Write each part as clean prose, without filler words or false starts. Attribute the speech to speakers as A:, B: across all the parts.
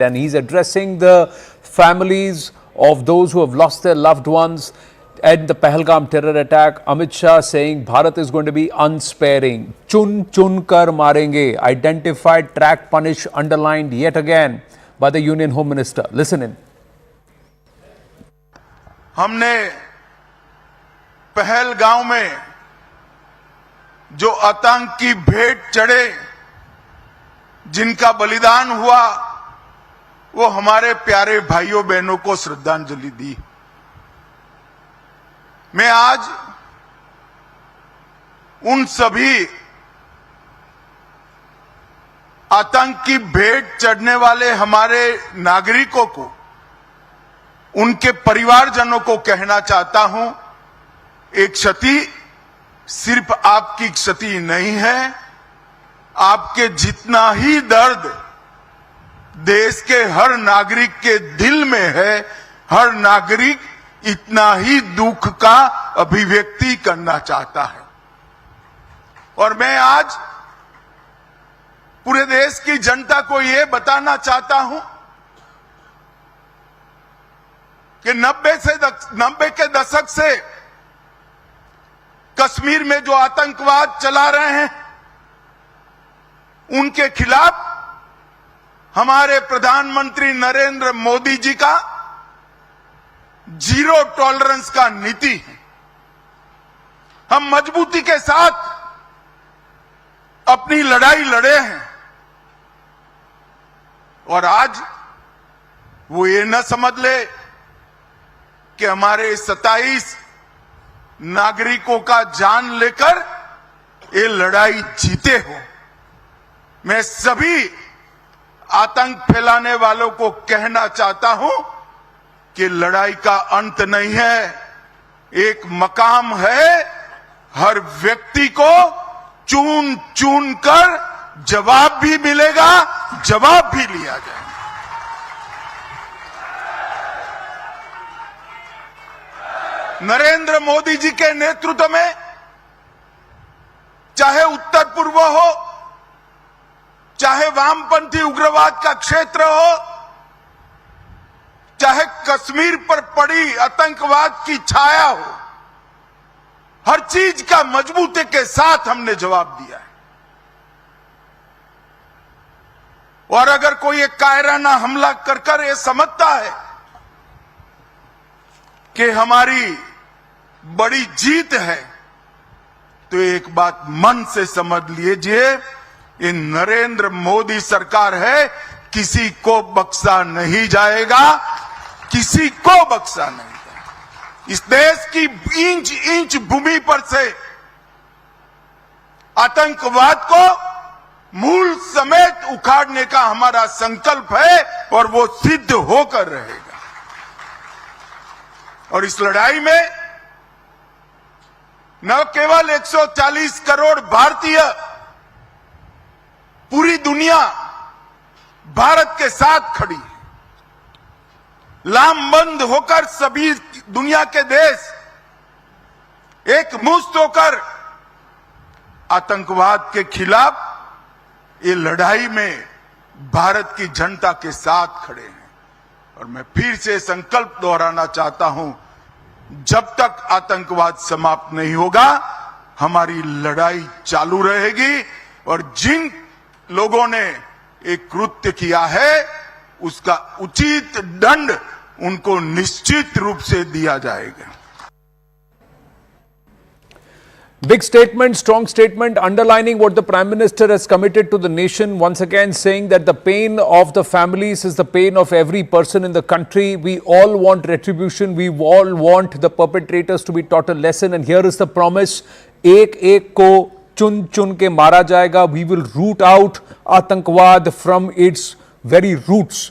A: And he's addressing the families of those who have lost their loved ones at the Pahalgam terror attack. Amit Shah saying Bharat is going to be unsparing. Chun chun kar marenge. Identified, track, punish, underlined yet again by the Union Home Minister. Listen in.
B: हमने पहलगांव में जो आतंक की भेंट चढ़े, जिनका बलिदान हुआ, वो हमारे प्यारे भाइयों बहनों को श्रद्धांजलि दी। मैं आज उन सभी आतंक की भेंट चढ़ने वाले हमारे नागरिकों को, उनके परिवारजनों को कहना चाहता हूं, एक क्षति सिर्फ आपकी क्षति नहीं है, आपके जितना ही दर्द देश के हर नागरिक के दिल में है, हर नागरिक इतना ही दुख का अभिव्यक्ति करना चाहता है। और मैं आज पूरे देश की जनता को यह बताना चाहता हूं कि 90 के दशक से कश्मीर में जो आतंकवाद चला रहे हैं, उनके खिलाफ हमारे प्रधानमंत्री नरेंद्र मोदी जी का जीरो टॉलरेंस का नीति है। हम मजबूती के साथ अपनी लड़ाई लड़े हैं और आज वो ये न समझ ले कि हमारे 27 नागरिकों का जान लेकर ये लड़ाई जीते हो। मैं सभी आतंक फैलाने वालों को कहना चाहता हूं कि लड़ाई का अंत नहीं है, एक मकाम है। हर व्यक्ति को चुन चुन कर जवाब भी मिलेगा, जवाब भी लिया जाएगा। नरेंद्र मोदी जी के नेतृत्व में चाहे उत्तर पूर्व हो, चाहे वामपंथी उग्रवाद का क्षेत्र हो, चाहे कश्मीर पर पड़ी आतंकवाद की छाया हो, हर चीज का मजबूती के साथ हमने जवाब दिया है। और अगर कोई एक कायराना हमला कर ये समझता है कि हमारी बड़ी जीत है, तो एक बात मन से समझ लीजिए, ये नरेंद्र मोदी सरकार है, किसी को बख्शा नहीं जाएगा, किसी को बख्शा नहीं जाएगा। इस देश की इंच इंच भूमि पर से आतंकवाद को मूल समेत उखाड़ने का हमारा संकल्प है और वो सिद्ध होकर रहेगा। और इस लड़ाई में न केवल 140 करोड़ भारतीय, पूरी दुनिया भारत के साथ खड़ी है। लामबंद होकर सभी दुनिया के देश एक मुश्त होकर आतंकवाद के खिलाफ ये लड़ाई में भारत की जनता के साथ खड़े हैं। और मैं फिर से संकल्प दोहराना चाहता हूं, जब तक आतंकवाद समाप्त नहीं होगा, हमारी लड़ाई चालू रहेगी। और जिन लोगों ने एक कृत्य किया है, उसका उचित दंड उनको निश्चित रूप से दिया जाएगा।
A: Big statement, strong statement, underlining what the Prime Minister has committed to the nation, once again saying that the pain of the families is the pain of every person in the country. We all want retribution. We all want the perpetrators to be taught a lesson. And here is the promise, एक एक को चुन चुन के मारा जाएगा. We will root out आतंकवाद from its very roots.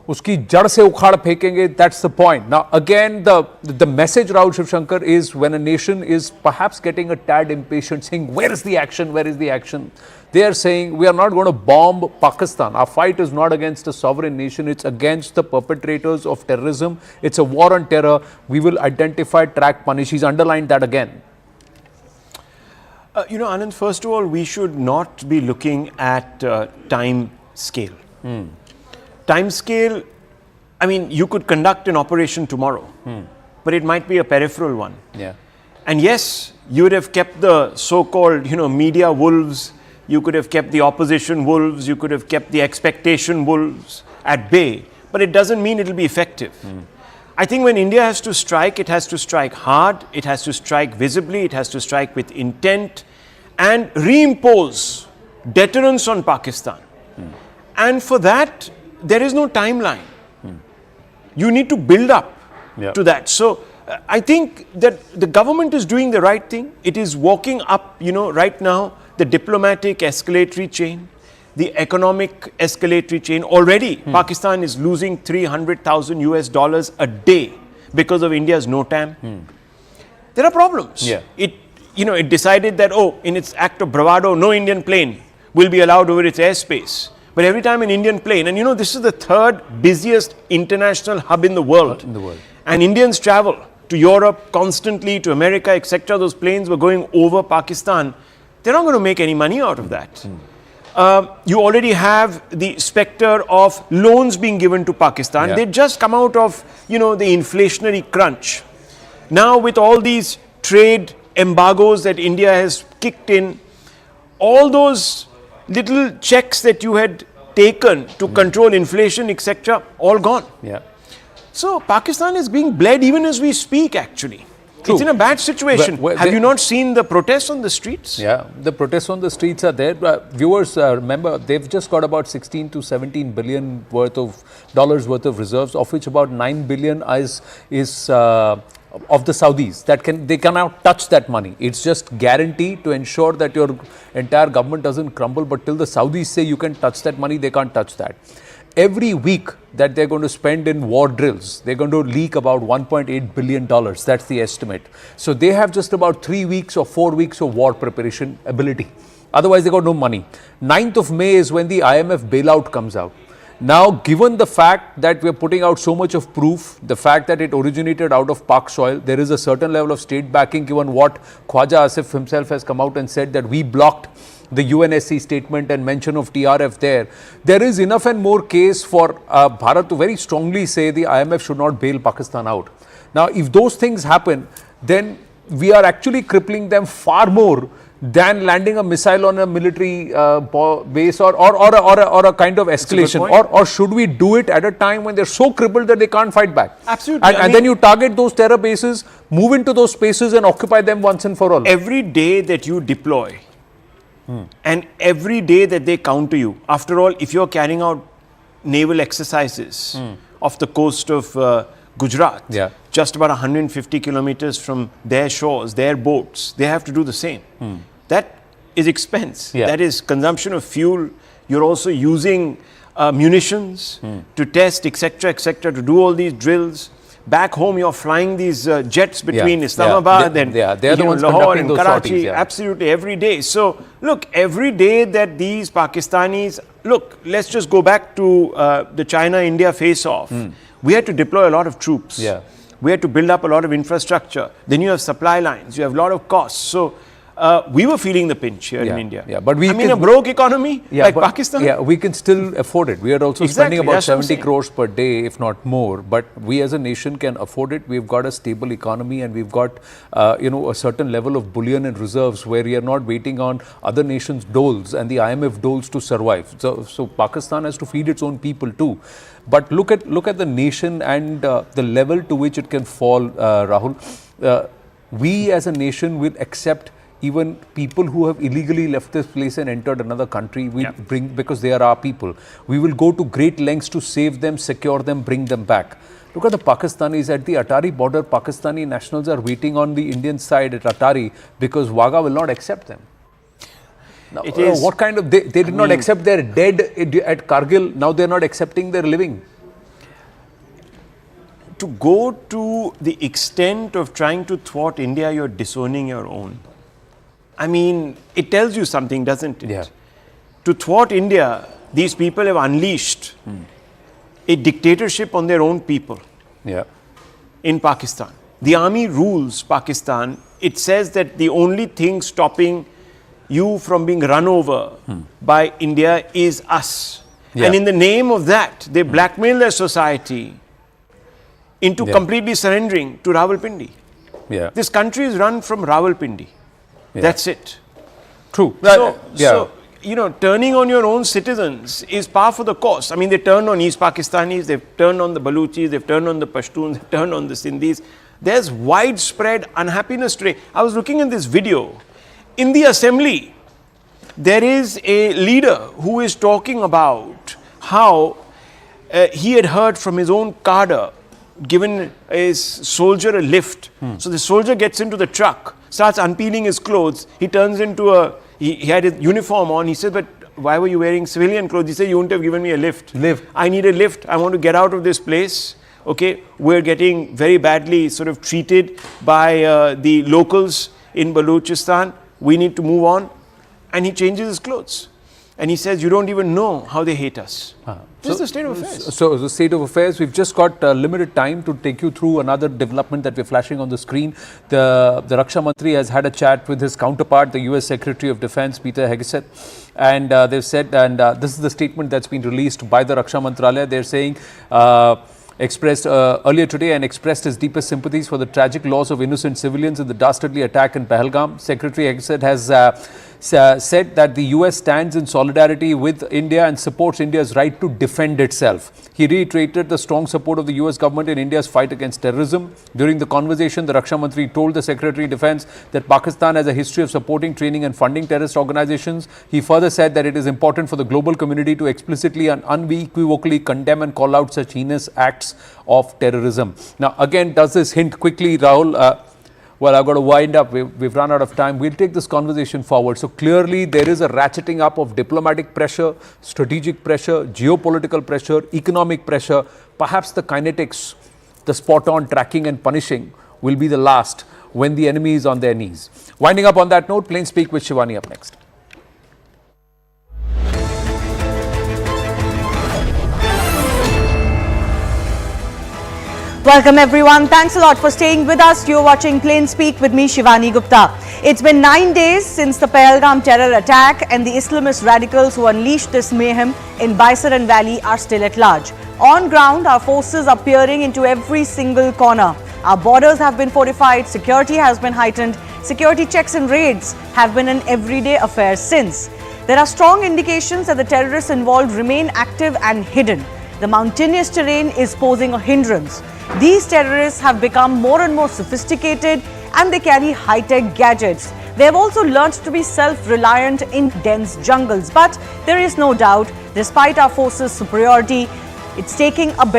A: उसकी जड़ से उखाड़ फेंकेंगे. That's the point. Now again, the message, Rahul Shivshankar, is when a nation is perhaps getting a tad impatient, saying where is the action, where is the action, they are saying we are not going to bomb Pakistan. Our fight is not against a sovereign nation, it's against the perpetrators of terrorism. It's a war on terror. We will identify, track, punish. He's underlined that again.
C: Anand, first of all, we should not be looking at time scale. time scale, I mean, you could conduct an operation tomorrow, but it might be a peripheral one.
A: Yeah.
C: And yes, you would have kept the so-called, media wolves, you could have kept the opposition wolves, you could have kept the expectation wolves at bay, but it doesn't mean it'll be effective. I think when India has to strike, it has to strike hard, it has to strike visibly, it has to strike with intent and reimpose deterrence on Pakistan. And for that, there is no timeline. You need to build up to that. So I think that the government is doing the right thing. It is walking up, right now, the diplomatic escalatory chain, the economic escalatory chain. Already, Pakistan is losing $300,000 US a day because of India's NOTAM. There are problems.
A: Yeah.
C: It decided that, in its act of bravado, no Indian plane will be allowed over its airspace. But every time an Indian plane, and this is the third busiest international hub in the world. And Indians travel to Europe constantly, to America, etc. Those planes were going over Pakistan. They're not going to make any money out of that. You already have the specter of loans being given to Pakistan.
A: Yeah.
C: They just come out of, the inflationary crunch. Now with all these trade embargoes that India has kicked in, all those little checks that you had taken to control inflation, etc., all gone.
A: Yeah.
C: So Pakistan is being bled even as we speak, actually.
A: True.
C: It's in a bad situation. Have you not seen the protests on the streets?
A: Yeah, the protests on the streets are there. Viewers, remember, they've just got about 16 to 17 billion dollars worth of reserves, of which about 9 billion is of the Saudis. They cannot touch that money. It's just guaranteed to ensure that your entire government doesn't crumble. But till the Saudis say you can touch that money, they can't touch that. Every week that they're going to spend in war drills, they're going to leak about $1.8 billion. That's the estimate. So they have just about 3 weeks or 4 weeks of war preparation ability. Otherwise, they got no money. 9th of May is when the IMF bailout comes out. Now, given the fact that we're putting out so much of proof, the fact that it originated out of Pak soil, there is a certain level of state backing, given what Khwaja Asif himself has come out and said that we blocked the UNSC statement and mention of TRF there. There is enough and more case for Bharat to very strongly say the IMF should not bail Pakistan out. Now, if those things happen, then we are actually crippling them far more than landing a missile on a military base or a kind of escalation. Or should we do it at a time when they're so crippled that they can't fight back?
C: Absolutely.
A: And then you target those terror bases, move into those spaces and occupy them once and for all.
C: Every day that you deploy and every day that they counter you, after all, if you're carrying out naval exercises off the coast of Gujarat, just about 150 kilometers from their shores, their boats, they have to do the same. That is expense. That is consumption of fuel. You're also using munitions to test, etc., to do all these drills. Back home, you're flying these jets between Islamabad and
A: they're the ones
C: Lahore and
A: those
C: Karachi,
A: sorties,
C: absolutely every day. So, look, every day that these Pakistanis, let's just go back to the China-India face-off. We had to deploy a lot of troops. We had to build up a lot of infrastructure. Then you have supply lines, you have a lot of costs. So, we were feeling the pinch here in India.
A: But
C: a broke economy like Pakistan.
A: We can still afford it. We are also spending about 70 crores per day, if not more. But we as a nation can afford it. We've got a stable economy and we've got, a certain level of bullion and reserves where we are not waiting on other nations' doles and the IMF doles to survive. So Pakistan has to feed its own people too. But look at the nation and the level to which it can fall, Rahul. We as a nation will accept even people who have illegally left this place and entered another country, we bring, because they are our people. We will go to great lengths to save them, secure them, bring them back. Look at the Pakistanis at the Atari border. Pakistani nationals are waiting on the Indian side at Atari because Wagah will not accept them. Now, what kind of, they did not accept their dead at Kargil, now they're not accepting their living.
C: To go to the extent of trying to thwart India, you're disowning your own. I mean, it tells you something, doesn't it? To thwart India, these people have unleashed a dictatorship on their own people in Pakistan. The army rules Pakistan. It says that the only thing stopping you from being run over by India is us.
A: Yeah.
C: And in the name of that, they blackmail their society into completely surrendering to Rawalpindi.
A: Yeah.
C: This country is run from Rawalpindi.
A: Yeah.
C: That's it.
A: True.
C: So, you know, turning on your own citizens is par for the course. I mean, they turned on East Pakistanis, they've turned on the Baluchis, they've turned on the Pashtuns, they've turned on the Sindhis. There's widespread unhappiness today. I was looking at this video. In the assembly, there is a leader who is talking about how he had heard from his own cadre, given his soldier a lift. So the soldier gets into the truck, starts unpeeling his clothes. He turns into he had his uniform on. He said, but why were you wearing civilian clothes? He said, you wouldn't have given me a lift. I need a lift. I want to get out of this place. Okay, we're getting very badly sort of treated by the locals in Balochistan. We need to move on. And he changes his clothes. And he says, you don't even know how they hate us. This is the state of affairs.
A: So, the state of affairs, we've just got limited time to take you through another development that we're flashing on the screen. The Raksha Mantri has had a chat with his counterpart, the US Secretary of Defense, Peter Hegseth. And they've said, and this is the statement that's been released by the Raksha Mantralaya. They're saying, expressed earlier today and expressed his deepest sympathies for the tragic loss of innocent civilians in the dastardly attack in Pahalgam. Secretary Hegseth has said that the US stands in solidarity with India and supports India's right to defend itself. He reiterated the strong support of the US government in India's fight against terrorism. During the conversation, the Raksha Mantri told the Secretary of Defense that Pakistan has a history of supporting, training and funding terrorist organizations. He further said that it is important for the global community to explicitly and unequivocally condemn and call out such heinous acts of terrorism. Now, again, does this hint quickly, Rahul? Well, I've got to wind up. We've run out of time. We'll take this conversation forward. So clearly, there is a ratcheting up of diplomatic pressure, strategic pressure, geopolitical pressure, economic pressure. Perhaps the kinetics, the spot-on tracking and punishing will be the last when the enemy is on their knees. Winding up on that note, Plain Speak with Shivani up next.
D: Welcome everyone. Thanks a lot for staying with us. You're watching Plain Speak with me, Shivani Gupta. It's been 9 days since the Pahalgam terror attack, and the Islamist radicals who unleashed this mayhem in Baisaran Valley are still at large. On ground, our forces are peering into every single corner. Our borders have been fortified, security has been heightened, security checks and raids have been an everyday affair since. There are strong indications that the terrorists involved remain active and hidden. The mountainous terrain is posing a hindrance. These terrorists have become more and more sophisticated and they carry high-tech gadgets. They have also learned to be self-reliant in dense jungles. But there is no doubt, despite our forces' superiority, it's taking a bit